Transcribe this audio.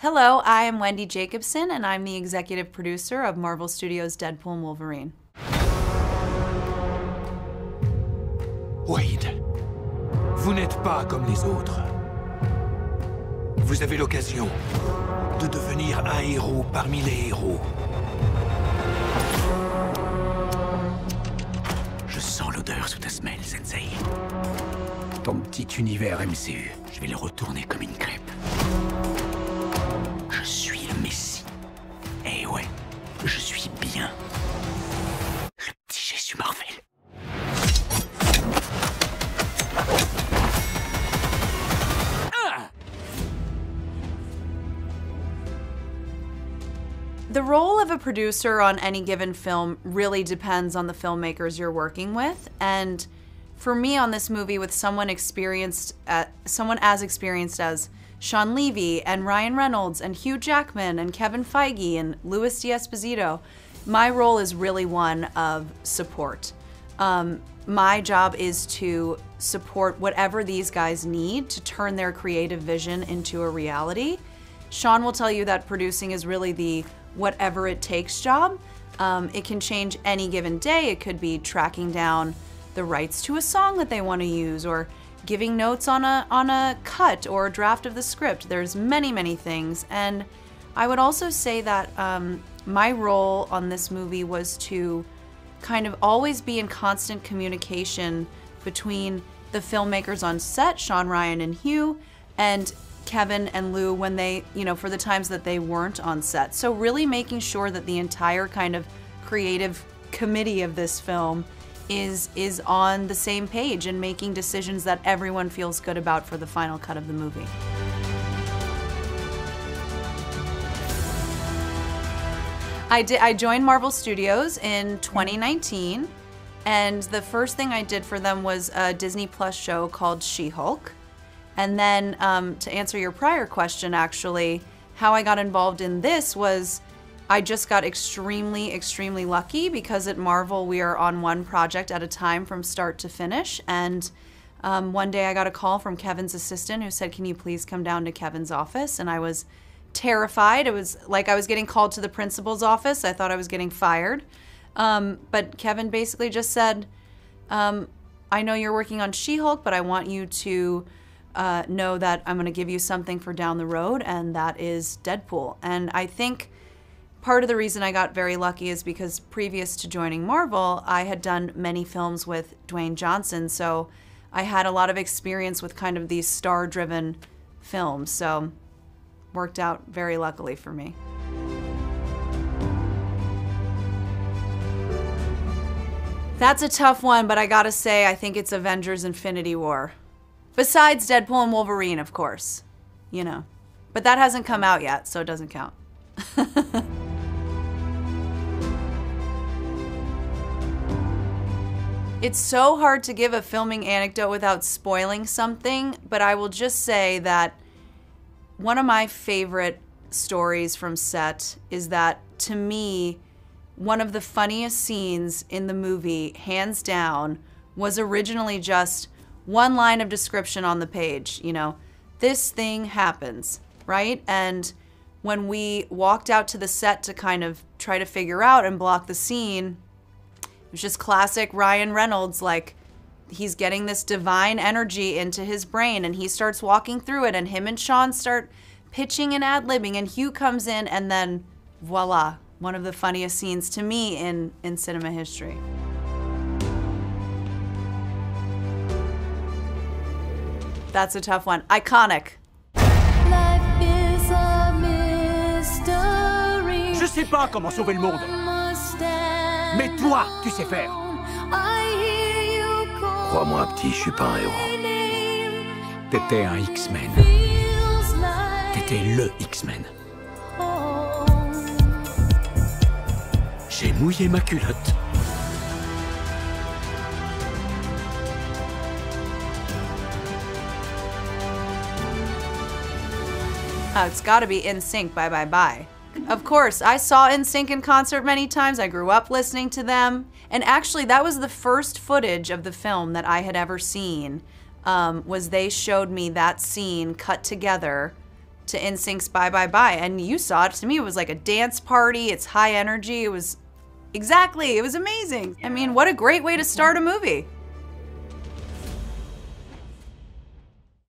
Hello, I am Wendy Jacobson, and I'm the executive producer of Marvel Studios' Deadpool and Wolverine. Wade, vous n'êtes pas comme les autres. Vous avez l'occasion de devenir un héros parmi les héros. Je sens l'odeur sous ta semelle, Sensei. Ton petit univers MCU, je vais le retourner comme une crêpe. Je suis le Messie. Eh ouais, je suis bien le petit Jésus Marvel. The role of a producer on any given film really depends on the filmmakers you're working with, and for me on this movie with someone as experienced as Sean Levy and Ryan Reynolds and Hugh Jackman and Kevin Feige and Louis D'Esposito, my role is really one of support. My job is to support whatever these guys need to turn their creative vision into a reality. Sean will tell you that producing is really the whatever it takes job. It can change any given day. It could be tracking down the rights to a song that they want to use, or giving notes on a cut or a draft of the script. There's many things. And I would also say that my role on this movie was to kind of always be in constant communication between the filmmakers on set, Sean, Ryan, and Hugh, and Kevin and Lou when they, for the times that they weren't on set. So really making sure that the entire kind of creative committee of this film is on the same page and making decisions that everyone feels good about for the final cut of the movie. I joined Marvel Studios in 2019, and the first thing I did for them was a Disney Plus show called She-Hulk. And then to answer your prior question, actually, how I got involved in this was I just got extremely lucky because at Marvel we are on one project at a time from start to finish. And one day I got a call from Kevin's assistant who said, "Can you please come down to Kevin's office?" And I was terrified. It was like I was getting called to the principal's office. I thought I was getting fired. But Kevin basically just said, "I know you're working on She-Hulk, but I want you to know that I'm going to give you something for down the road, and that is Deadpool." And I think part of the reason I got very lucky is because previous to joining Marvel, I had done many films with Dwayne Johnson, so I had a lot of experience with kind of these star-driven films, so worked out very luckily for me. That's a tough one, but I gotta say, I think it's Avengers Infinity War. Besides Deadpool and Wolverine, of course, But that hasn't come out yet, so it doesn't count. It's so hard to give a filming anecdote without spoiling something, but I will just say that one of my favorite stories from set is that, to me, one of the funniest scenes in the movie, hands down, was originally just one line of description on the page, this thing happens, right? And when we walked out to the set to kind of try to figure out and block the scene, it was just classic Ryan Reynolds, like he's getting this divine energy into his brain and he starts walking through it and him and Sean start pitching and ad-libbing and Hugh comes in and then voila, one of the funniest scenes to me in cinema history. That's a tough one. Iconic. Life is a mystery. Je sais pas comment sauver le monde, mais toi, tu sais faire. Crois-moi, petit, je suis pas un héros. T'étais un X-Men. T'étais le X-Men. J'ai mouillé ma culotte. It's gotta be NSYNC, Bye Bye Bye. Of course, I saw NSYNC in concert many times. I grew up listening to them. And actually, that was the first footage of the film that I had ever seen, was they showed me that scene cut together to NSYNC's Bye Bye Bye, and you saw it. To me, it was like a dance party. It's high energy. It was amazing. I mean, what a great way to start a movie.